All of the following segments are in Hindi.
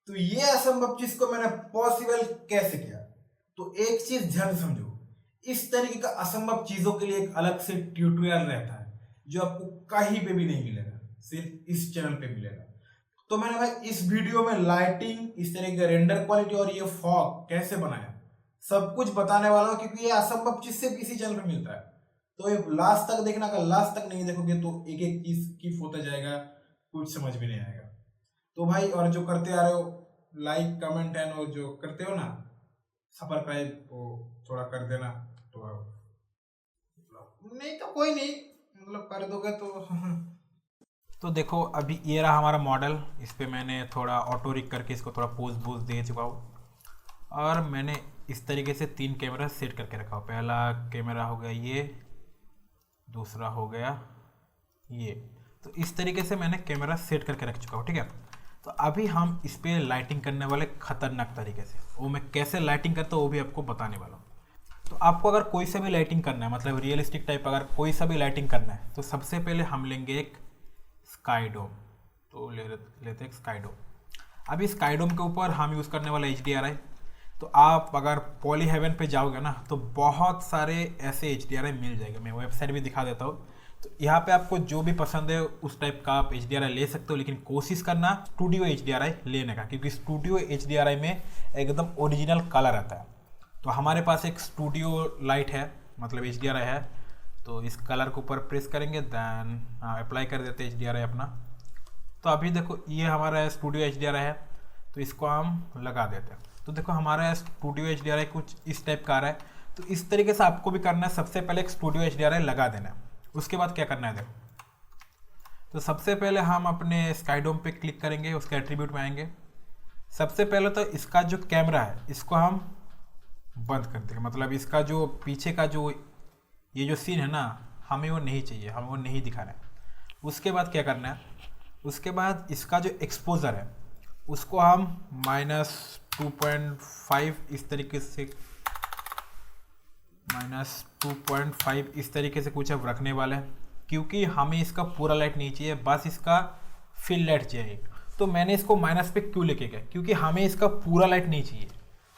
तो ये असंभव चीज को मैंने पॉसिबल कैसे किया। तो एक चीज ध्यान समझो, इस तरीके का असंभव चीजों के लिए एक अलग से ट्यूटोरियल रहता है जो आपको कहीं पे भी नहीं मिलेगा, सिर्फ इस चैनल पे मिलेगा। तो मैंने भाई इस वीडियो में लाइटिंग, इस तरह का रेंडर क्वालिटी और ये फॉग कैसे बनाया सब कुछ बताने वाला हूँ, क्योंकि ये असंभव चीज सिर्फ इसी चैनल पे मिलता है। तो ये लास्ट तक देखना, अगर लास्ट तक नहीं देखोगे तो एक एक चीज स्किप होता जाएगा, कुछ समझ में नहीं आएगा। तो भाई और जो करते आ रहे हो लाइक कमेंट एंड और जो करते हो ना सब्सक्राइब वो थोड़ा कर देना। तो नहीं तो कोई नहीं, मतलब कर दोगे तो तो देखो अभी ये रहा हमारा मॉडल। इस पे मैंने थोड़ा ऑटो रिक करके इसको थोड़ा पोज वोज दे चुका हूँ, और मैंने इस तरीके से 3 कैमरा सेट करके रखा हो। पहला कैमरा हो गया ये, दूसरा हो गया ये। तो इस तरीके से मैंने कैमरा सेट करके रख चुका हूँ, ठीक है। तो अभी हम इस पर लाइटिंग करने वाले खतरनाक तरीके से, वो मैं कैसे लाइटिंग करता हूँ वो भी आपको बताने वाला हूँ। तो आपको अगर कोई सा भी लाइटिंग करना है, मतलब रियलिस्टिक टाइप अगर कोई सा भी लाइटिंग करना है, तो सबसे पहले हम लेंगे एक स्काई डोम। तो लेते हैं स्काई डोम। अभी स्काई डोम के ऊपर हम यूज़ करने वाला HDRI। तो आप अगर पॉली हेवन पे जाओगे ना तो बहुत सारे ऐसे HDRI मिल जाएंगे, मैं वेबसाइट भी दिखा देता हूँ। तो यहाँ पे आपको जो भी पसंद है उस टाइप का आप HDRI ले सकते हो, लेकिन कोशिश करना स्टूडियो HDRI लेने का, क्योंकि स्टूडियो HDRI में एकदम ओरिजिनल कलर आता है। तो हमारे पास एक स्टूडियो लाइट है, मतलब HDRI है। तो इस कलर के ऊपर प्रेस करेंगे, देन अप्लाई कर देते हैं HDRI अपना। तो अभी देखो ये हमारा स्टूडियो HDRI है, तो इसको हम लगा देते हैं। तो देखो हमारा स्टूडियो HDRI कुछ इस टाइप का आ रहा है। तो इस तरीके से आपको भी करना है। सबसे पहले एक स्टूडियो HDRI लगा देना है, उसके बाद क्या करना है देखो। तो सबसे पहले हम अपने स्काई डोम पे क्लिक करेंगे, उसके एट्रीब्यूट में आएंगे। सबसे पहले तो इसका जो कैमरा है इसको हम बंद कर देंगे, मतलब इसका जो पीछे का जो ये जो सीन है ना, हमें वो नहीं चाहिए, हमें वो नहीं दिखाना है। उसके बाद क्या करना है, उसके बाद इसका जो एक्सपोजर है उसको हम -2.5 इस तरीके से, -2.5 इस तरीके से कुछ अब रखने वाले हैं, क्योंकि हमें इसका पूरा लाइट नहीं चाहिए, बस इसका फिल लाइट चाहिए। तो मैंने इसको माइनस पे क्यों लेके गया, क्योंकि हमें इसका पूरा लाइट नहीं चाहिए।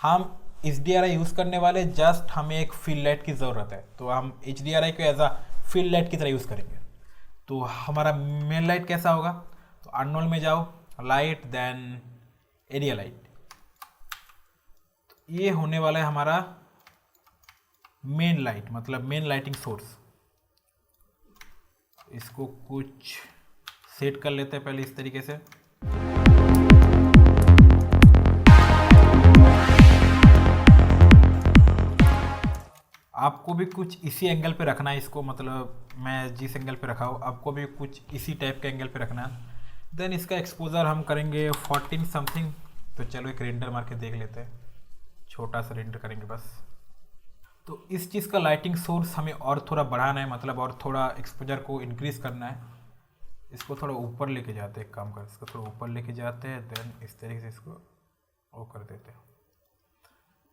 हम HDRI यूज़ करने वाले, जस्ट हमें एक फिल लाइट की ज़रूरत है, तो हम HDRI को एज अ फिल लाइट की तरह यूज़ करेंगे। तो हमारा मेन लाइट कैसा होगा, तो अननोन में जाओ, लाइट, देन एरिया लाइट। तो ये होने वाला है हमारा मेन लाइट, मतलब मेन लाइटिंग सोर्स। इसको कुछ सेट कर लेते हैं पहले इस तरीके से। आपको भी कुछ इसी एंगल पे रखना है इसको, मतलब मैं जिस एंगल पे रखा हूँ आपको भी कुछ इसी टाइप के एंगल पे रखना है। देन इसका एक्सपोजर हम करेंगे 14 समथिंग। तो चलो एक रेंडर मार के देख लेते हैं, छोटा सा रेंडर करेंगे बस। तो इस चीज़ का लाइटिंग सोर्स हमें और थोड़ा बढ़ाना है, मतलब और थोड़ा एक्सपोजर को इंक्रीज़ करना है। इसको थोड़ा ऊपर लेके जाते हैं, काम कर, इसको थोड़ा ऊपर लेके जाते हैं, देन इस तरीके से इसको वो कर देते हैं।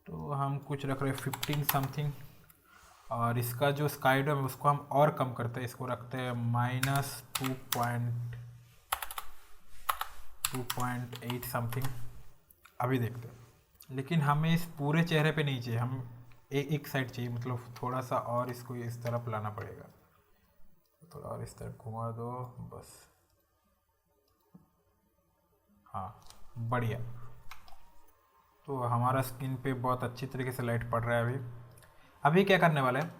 तो हम कुछ रख रहे हैं 15 समथिंग, और इसका जो स्काई डोम है उसको हम और कम करते हैं, इसको रखते हैं -2.8 समथिंग। अभी देखते हैं, लेकिन हमें इस पूरे चेहरे पे नहीं चाहिए, हम एक साइड चाहिए, मतलब थोड़ा सा और इसको इस तरफ लाना पड़ेगा। थोड़ा और इस तरफ घुमा दो बस, हाँ बढ़िया। तो हमारा स्किन पे बहुत अच्छी तरीके से लाइट पड़ रहा है। अभी क्या करने वाले हैं,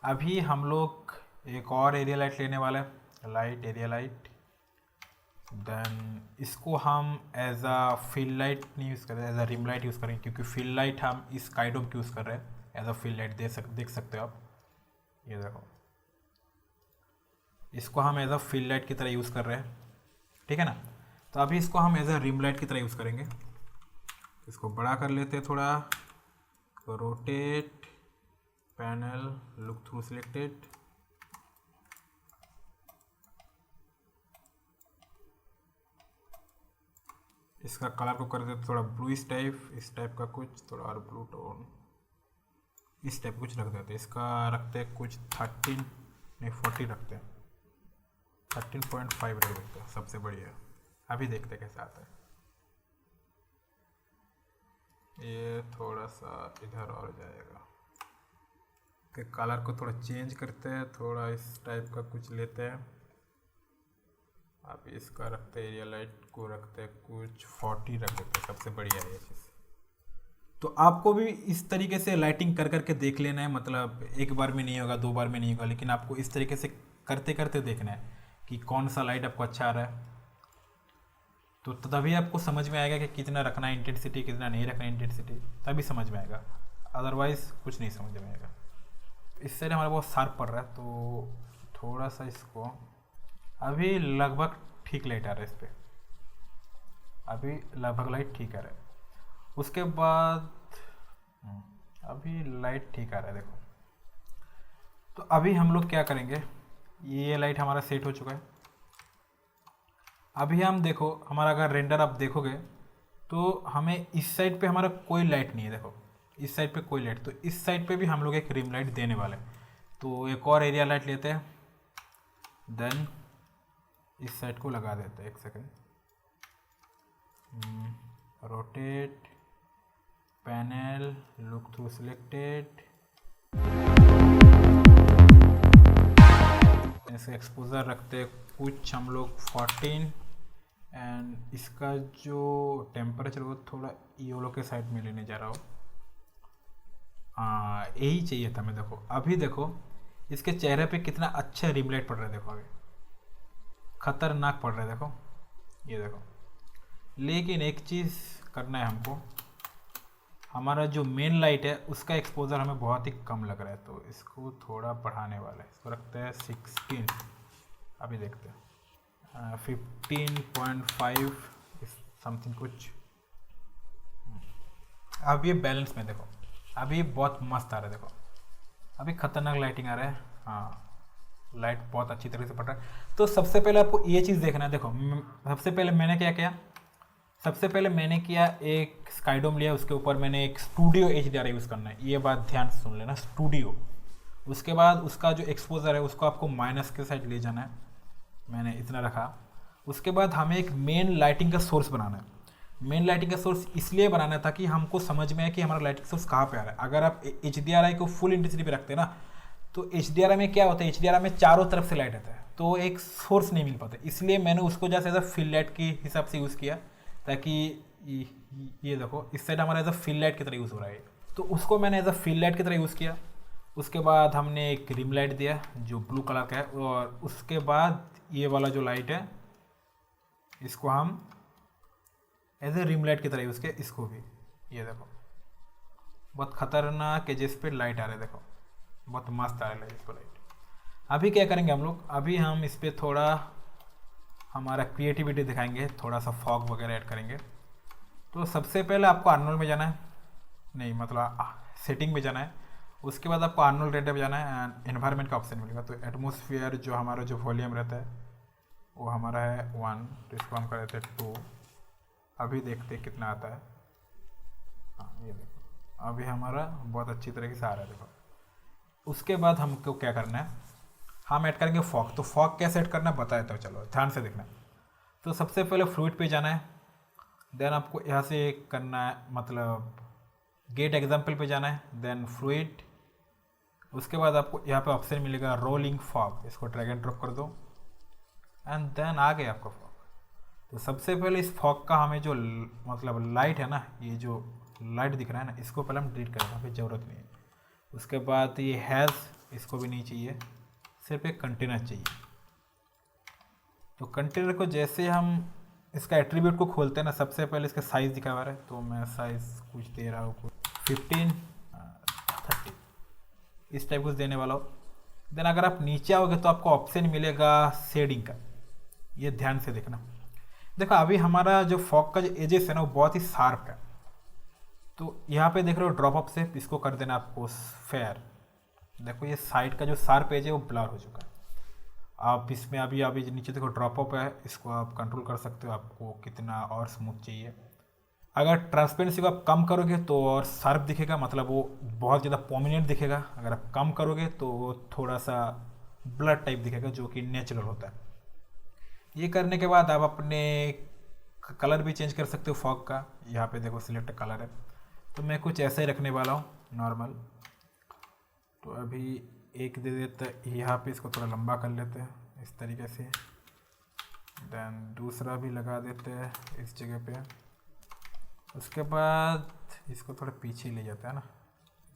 अभी हम लोग एक और एरिया लाइट लेने वाले हैं, लाइट एरिया लाइट। देन इसको हम एज अ फिल लाइट नहीं यूज़ करें, as a rim light use करें, क्योंकि फिल लाइट हम इस स्काई डोम की यूज़ कर रहे हैं। एज अ फिल लाइट देख सकते हो आप, ये देखो, इसको हम एज अ फिल लाइट की तरह यूज़ कर रहे हैं, ठीक है ना। तो अभी इसको हम एज अ रिम लाइट की तरह यूज़ करेंगे। इसको बड़ा कर लेते हैं थोड़ा, rotate panel, look through selected. इसका कलर को कर देते थोड़ा ब्लू इस टाइप का कुछ, थोड़ा और ब्लू टोन इस टाइप कुछ रख देते हैं। इसका रखते हैं कुछ 13 नहीं 40 रखते हैं, 13.5 रख देते हैं, सबसे बढ़िया। अभी देखते हैं कैसे आता है। ये थोड़ा सा इधर और जाएगा। के कलर को थोड़ा चेंज करते हैं, थोड़ा इस टाइप का कुछ लेते हैं। आप इसका रखते हैं, एरिया लाइट को रखते हैं कुछ 40 रख देते हैं, सबसे बढ़िया है ये चीज़। तो आपको भी इस तरीके से लाइटिंग कर करके देख लेना है, मतलब एक बार में नहीं होगा, 2 बार में नहीं होगा, लेकिन आपको इस तरीके से करते करते देखना है कि कौन सा लाइट आपको अच्छा आ रहा है। तो तभी आपको समझ में आएगा कि कितना रखना है इंटेंसिटी, कितना नहीं रखना है इंटेंसिटी, तभी समझ में आएगा, अदरवाइज़ कुछ नहीं समझ में आएगा। इस साइड हमारा बहुत शार्प पड़ रहा है, तो थोड़ा सा इसको, अभी लगभग ठीक लाइट आ रहा है इस पर, अभी लगभग लाइट ठीक आ रहा है। उसके बाद अभी लाइट ठीक आ रहा है, देखो। तो अभी हम लोग क्या करेंगे, ये लाइट हमारा सेट हो चुका है। अभी हम देखो, हमारा अगर रेंडर आप देखोगे तो हमें इस साइड पे हमारा कोई लाइट नहीं है, देखो इस साइड पे कोई लाइट, तो इस साइड पे भी हम लोग एक रिम लाइट देने वाले हैं। तो एक और एरिया लाइट लेते हैं, देन इस साइड को लगा देते हैं। एक second, rotate panel, look through selected, ऐसे एक्सपोजर रखते हैं कुछ हम लोग 14, एंड इसका जो टेम्परेचर वो थोड़ा येलो के साइड में लेने जा रहा हूँ। हाँ, यही चाहिए था मैं। देखो अभी देखो इसके चेहरे पे कितना अच्छा रिम लाइट पड़ रहा है, देखो अभी खतरनाक पड़ रहा है, देखो ये देखो। लेकिन एक चीज़ करना है हमको, हमारा जो मेन लाइट है उसका एक्सपोजर हमें बहुत ही कम लग रहा है, तो इसको थोड़ा बढ़ाने वाला है, इसको रखते हैं 16। अभी देखते हैं 15.5 समथिंग कुछ। अब ये बैलेंस में देखो, अभी बहुत मस्त आ रहा है, देखो अभी खतरनाक लाइटिंग आ रहा है। हाँ, लाइट बहुत अच्छी तरीके से पड़ रहा है। तो सबसे पहले आपको ये चीज़ देखना है, देखो सबसे पहले मैंने क्या किया, सबसे पहले मैंने किया एक स्काईडोम लिया, उसके ऊपर मैंने एक स्टूडियो HDR यूज़ करना है, ये बात ध्यान से सुन लेना, स्टूडियो। उसके बाद उसका जो एक्सपोजर है उसको आपको माइनस के साइड ले जाना है, मैंने इतना रखा। उसके बाद हमें एक मेन लाइटिंग का सोर्स बनाना है। मेन लाइटिंग का सोर्स इसलिए बनाना था कि हमको समझ में आए कि हमारा लाइटिंग सोर्स कहाँ पे आ रहा है। अगर आप HDRI को फुल इंटेंसिटी पे रखते हैं ना, तो HDRI में क्या होता है, HDRI में चारों तरफ से लाइट आता है, तो एक सोर्स नहीं मिल पाता। इसलिए मैंने उसको जैसे एज अ फिल लाइट के हिसाब से यूज़ किया, ताकि ये देखो इस साइड हमारा एज अ फिल लाइट की तरह यूज़ हो रहा है, तो उसको मैंने एज अ फिल लाइट की तरह यूज़ किया। उसके बाद हमने एक रिम लाइट दिया जो ब्लू कलर का है, और उसके बाद ये वाला जो लाइट है इसको हम एज ए रिम लाइट की तरह यूज़ किया, इसको भी। ये देखो बहुत खतरनाक है, जिस पे लाइट आ रहा है, देखो बहुत मस्त आ रहा है इस पर लाइट। अभी क्या करेंगे हम लोग, अभी हम इस पर थोड़ा हमारा क्रिएटिविटी दिखाएंगे, थोड़ा सा फॉग वगैरह ऐड करेंगे। तो सबसे पहले आपको आर्नोल्ड में जाना है, नहीं मतलब सेटिंग में जाना है। उसके बाद आपको आर्नोल्ड रेंडर में जाना है, एंड एनवायरनमेंट का ऑप्शन मिलेगा। तो एटमॉस्फेयर जो हमारा जो वॉल्यूम रहता है वो हमारा है 1, तो इसको हम कर देते हैं 2। अभी देखते हैं कितना आता है। हाँ ये देखो अभी हमारा बहुत अच्छी तरीके से आ रहा है, देखो। उसके बाद हमको क्या करना है, हम ऐड करेंगे फॉग। तो फॉग कैसे ऐड करना है बताया, तो चलो ध्यान से देखना। तो सबसे पहले फ्लूइड पे जाना है, देन आपको यहाँ से करना है, मतलब गेट एग्जाम्पल पे जाना है, देन फ्लूइड। उसके बाद आपको यहाँ पे ऑप्शन मिलेगा रोलिंग फॉग, इसको ड्रैग एंड ड्रॉप कर दो, एंड देन आ गया आपका फॉग। तो सबसे पहले इस फॉग का हमें जो मतलब लाइट है ना, ये जो लाइट दिख रहा है ना, इसको पहले हम डिलीट करेंगे, फिर ज़रूरत नहीं है। उसके बाद ये हैज़, इसको भी नहीं चाहिए, सिर्फ एक कंटेनर चाहिए। तो कंटेनर को जैसे हम इसका एट्रीब्यूट को खोलते हैं ना, सबसे पहले इसका साइज़ दिखा हुआ है, तो मैं साइज़ कुछ दे रहा हूँ, 15 30 इस टाइप कुछ देने वाला हो। देन अगर आप नीचे आओगे तो आपको ऑप्शन मिलेगा शेडिंग का, ये ध्यान से देखना। देखो अभी हमारा जो फॉग का जो एजेस है ना वो बहुत ही शार्प है, तो यहाँ पे देख रहे हो ड्रॉप अप से इसको कर देना आपको फेयर। देखो ये साइड का जो शार्प एज है वो ब्लर हो चुका है। आप इसमें अभी अभी नीचे देखो ड्रॉप अप है, इसको आप कंट्रोल कर सकते हो, आपको कितना और स्मूथ चाहिए। अगर ट्रांसपेरेंसी को आप कम करोगे तो और शार्प दिखेगा, मतलब वो बहुत ज़्यादा प्रोमिनेंट दिखेगा। अगर आप कम करोगे तो वो थोड़ा सा ब्लर टाइप दिखेगा, जो कि नेचुरल होता है। ये करने के बाद आप अपने कलर भी चेंज कर सकते हो फॉग का। यहाँ पे देखो सिलेक्ट कलर है, तो मैं कुछ ऐसा ही रखने वाला हूँ नॉर्मल। तो अभी एक दे देते, यहाँ पे इसको थोड़ा लंबा कर लेते हैं इस तरीके से। देन दूसरा भी लगा देते हैं इस जगह पे। उसके बाद इसको थोड़ा पीछे ले जाते हैं ना।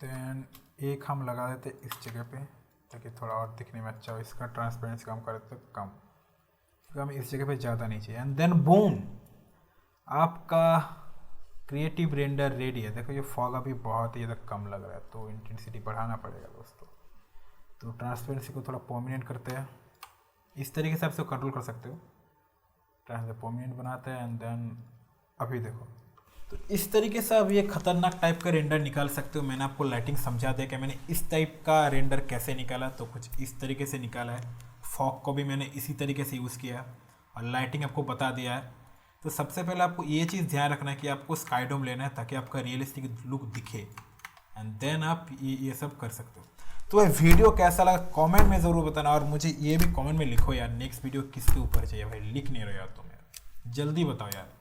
देन एक हम लगा देते इस जगह पे ताकि थोड़ा और दिखने में अच्छा हो। इसका ट्रांसपेरेंसी कम कर देते कम, क्योंकि हमें इस जगह पे ज़्यादा नहीं चाहिए। एंड देन बूम, आपका क्रिएटिव रेंडर रेडी है। देखो ये फॉग अभी बहुत ही ज़्यादा कम लग रहा है, तो इंटेंसिटी बढ़ाना पड़ेगा दोस्तों। तो ट्रांसपेरेंसी को थोड़ा प्रोमिनेंट करते हैं, इस तरीके से आप इसको कंट्रोल कर सकते हो। प्रोमिनेंट बनाते हैं एंड देन अभी देखो, तो इस तरीके से अब ये खतरनाक टाइप का रेंडर निकाल सकते हो। मैंने आपको लाइटिंग समझा दिया कि मैंने इस टाइप का रेंडर कैसे निकाला, तो कुछ इस तरीके से निकाला है। फॉग को भी मैंने इसी तरीके से यूज़ किया और लाइटिंग आपको बता दिया है। तो सबसे पहले आपको ये चीज़ ध्यान रखना है कि आपको स्काई डोम लेना है ताकि आपका रियलिस्टिक लुक दिखे, एंड देन आप ये सब कर सकते हो। तो ये वीडियो कैसा लगा कमेंट में ज़रूर बताना, और मुझे ये भी कमेंट में लिखो यार नेक्स्ट वीडियो किसके ऊपर चाहिए। भाई लिख नहीं रहे यार तुम, यार जल्दी बताओ यार।